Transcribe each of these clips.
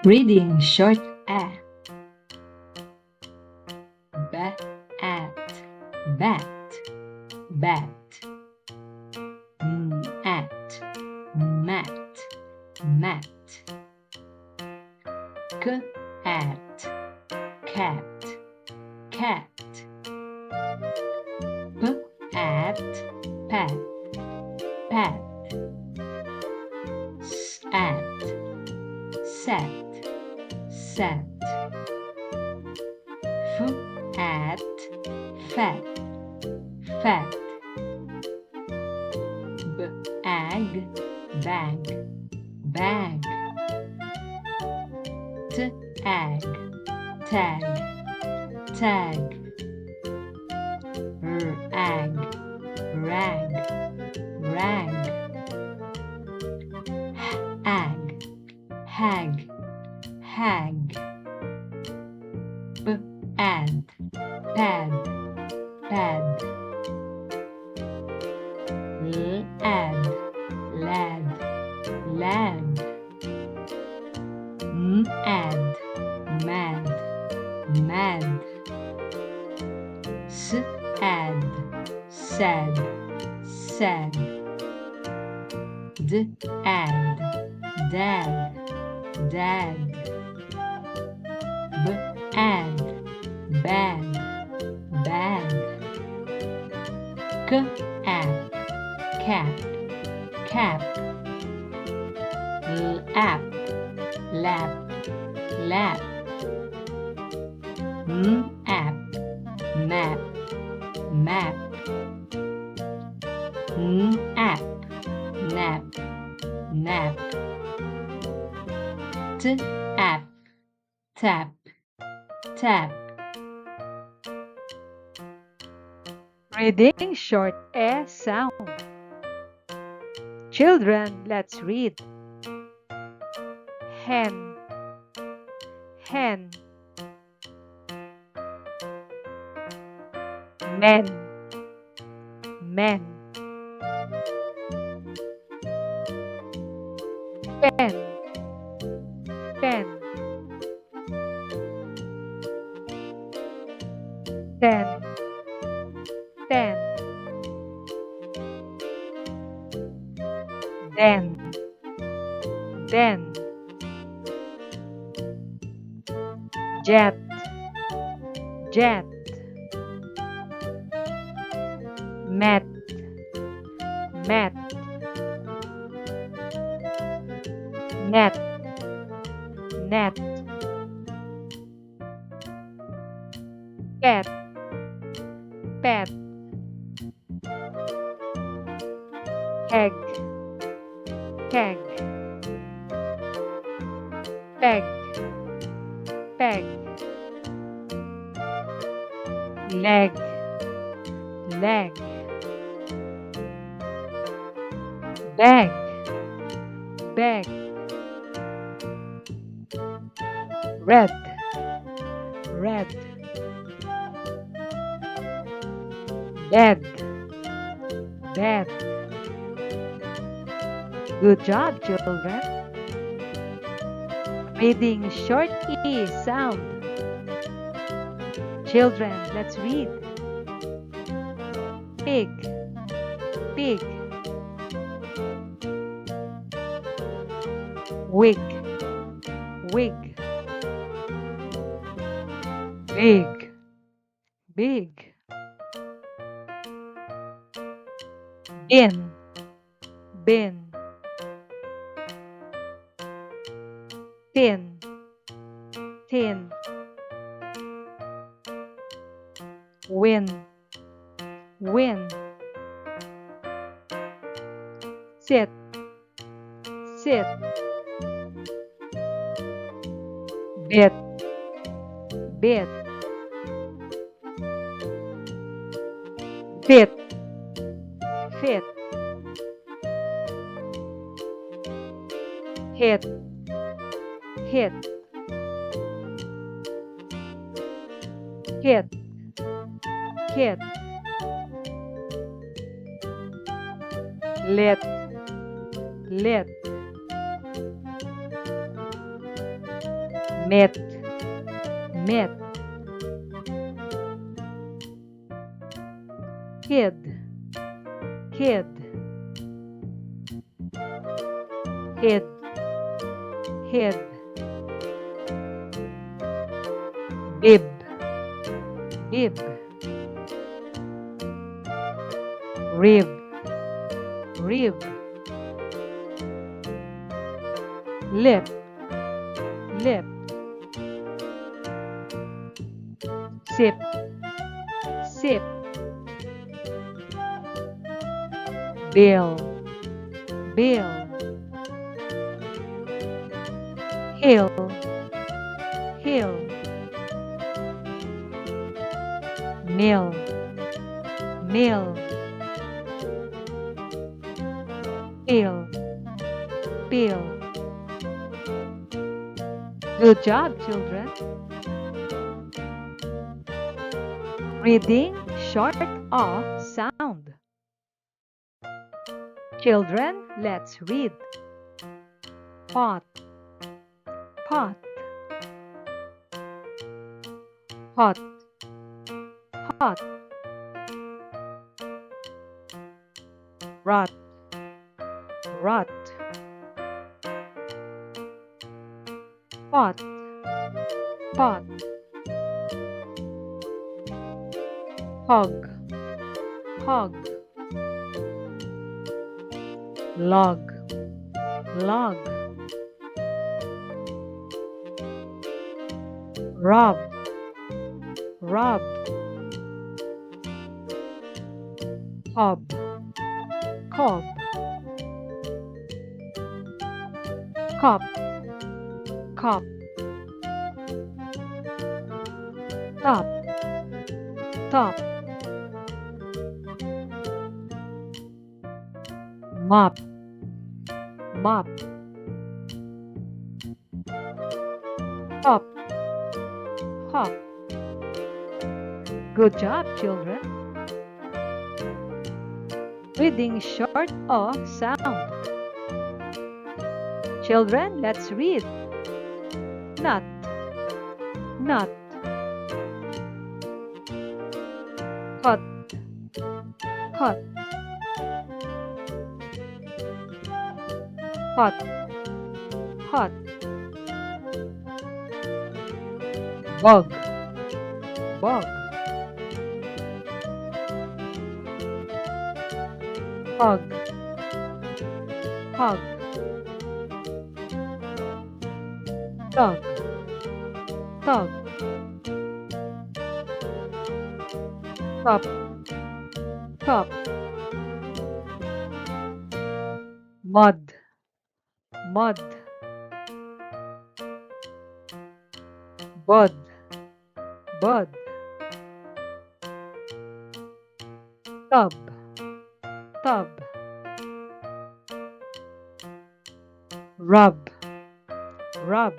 Reading short a. Bat, bat, bat. At, mat, mat. At, cat, cat. At, pat, pat. At, set, set. At, fat, fat. Bag, bag, bag. Tag, tag, tag. Rag, rag, rag. Hag, hag, hag. Pad, pad, pad. Lad, lad, lad. Mad, mad, mad. Sad, sad, sad. Dad, dad, dad. Bad, bad, bad. Cat, cap, cap. Lap, lap, lap. Map, map, map. Nap, nap, nap. Tap, tap, tap. Reading short a sound. Children, let's read. Hen, hen. Men, men. Pen, pen. Ten, ten. Den, jet, jet. Mat, mat. Net, net. Cat, pet. Keg, keg. Peg, peg. Leg, leg. Bag, bag. Red, red. Bed, bed. Good job, children. Reading short e sound. Children, let's read. Pig, pig. Wig, wig. Big, big. Bin, bin. Thin, thin. Win, win. Sit, sit. Bit, bit. Fit, fit. Hit, hit. Hit, hit. Lit, lit. Met, met. Kid, kid. Head, head. Bib, bib. Rib, rib. Lip, lip. Sip, sip. Bill, bill. Hill, hill. Mill, mill. Pill, pill. Good job, children. Reading short of sound. Children, let's read. Pot, pot. Hot, hot. Rot, rot. Pot, pot. Hog, hog. Log, log. Rob, rob. Cob, cob. Cop, cop. Top, top. Mop, mop. Hop, hop. Good job, children. Reading short of sound. Children, let's read. Nut, nut. Cut, cut. Hot, hot. Bug, bug. Hug, hug. Tug, tug. Cup, cup. Mud, mud. Bud, bud. Tub, tub. Rub, rub.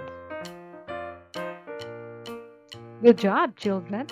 Good job, children.